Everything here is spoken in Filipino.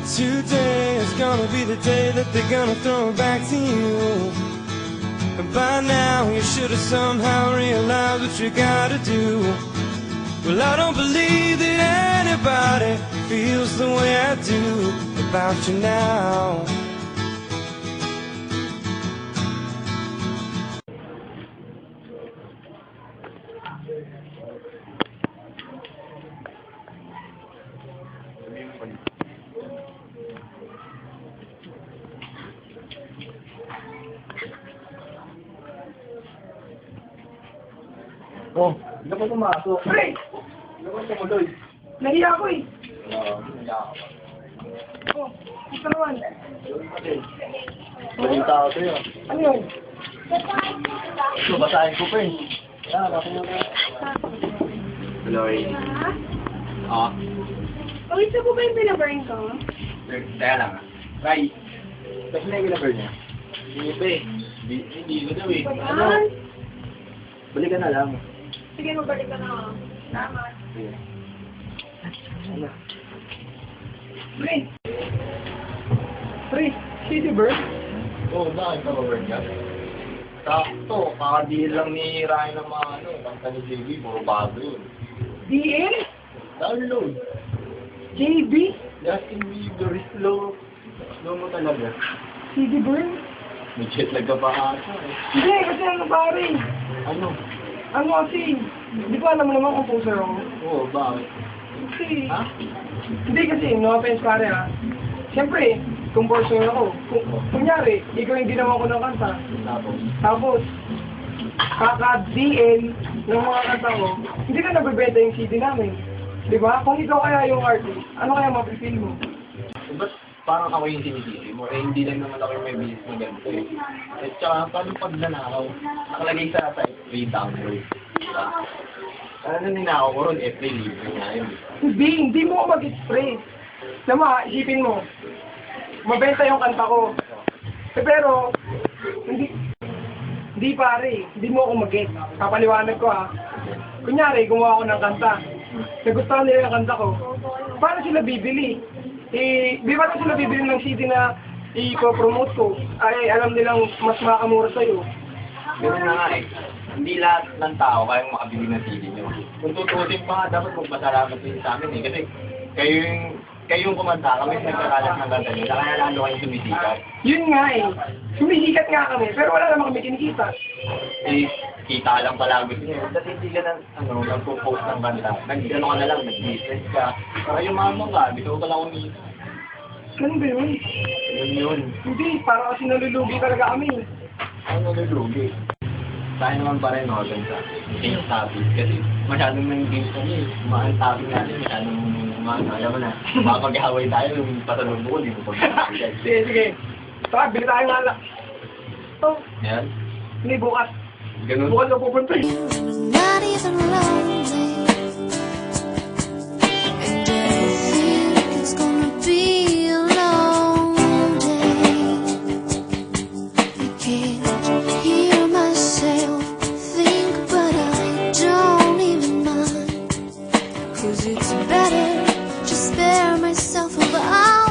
But today is gonna be the day that they're gonna throw it back to you. And by now you should have somehow realized what you gotta do. Well, I don't believe that anybody feels the way I do about you now. Oh, hindi ka pa pumasok. Pre! Hindi ka pa tumuloy. Nahiya ako eh. Nahiya ako. Oh, ito naman. Balita ako sa'yo. Ano yun? Ito, basahin ko pa eh. Yan, basahin ko. Glory. Oo. Okay, so po ba yung pinaburn ko? Teka lang. Ray. Kasi na yung ginaburn niya. Hindi pa eh. Hindi ko daw eh. Ano? Balikan na lang. Sige, mabalik ka na. Salamat. Sige. Ano? Pre! Pre! City Bird? Oo, bakit ka ba-burn ka? Sakto, kakadil lang ni Ryan ng mga kanta ni JB, puro bago yun. DL? Download. JB? Justin Bieber, slow. Slow mo talaga. City Bird? May jet lag ka pa ata eh. Hindi, kasi ano pare? Ano? Ano kasi? Di ko alam mo naman composer ako. Oo, bakit? Kasi... Ha? Hindi kasi, no offense pare ha. Siyempre, composer ako. Kunyari, ikaw yung ginawa ko ng kanta. Tapos, kaka-DL ng mga kanta ko, hindi ka nabibenta yung CD namin. Di ba? Kung ikaw kaya yung artist, ano kaya mapipil mo? Ba't parang ako yung sinisisi mo? Eh, hindi lang naman ako yung may bilis na ganito eh. At saka, paano pag nanakaw? Nakalagay sa site, free download. Diba? Ano ninakaw ko ron? Free libre nga yun. Hindi mo ako mag-express. Nama, isipin mo, mabenta yung kanta ko. Eh, pero, hindi pare, hindi mo ako mag-get. Papaliwanag ko ha. Kunyari, gumawa ako ng kanta. Nagustuhan nila yung kanta ko. Paano sila bibili? Di ba sila bibili ng CD na i-promote ko? Ay, alam nilang mas makamura sa'yo. Ganun na nga eh. Hindi lahat ng tao kayang makabili ng CD nyo. Kung tutusin pa nga, dapat magpasalamat din sa amin eh. Kasi kayo yung kumanta, kami nagkakalat ng kanta nyo, kaya lalo kayong sumisikat. Yun nga eh. Sumisikat nga kami, pero wala naman kami kinikita. Eh, kita lang pala gusto nyo. Dati hindi ka nag-compose ng kanta. Nag-ano ka na lang, nag-business ka. Para yung mama ka, bito ka lang umita. Ganun ba yun? Yun. Hindi, parang kasi nalulugi talaga kami. Ano nalulugi? Tayo naman pa rin ako sa game topic. Kasi masyadong nang game kami. Mga topic natin, masyadong alam mo na. Makapag-away tayo, yung pasalong buko, hindi mo pag-away. Sige. Tara, bili tayo nga lang. Oh, Yan. hindi bukas. Ganun. Bukas na pupunta eh. Not even lonely, and I think it's gonna be a long day. I can't hear myself think, but I don't even mind, 'cause it's better to spare myself of all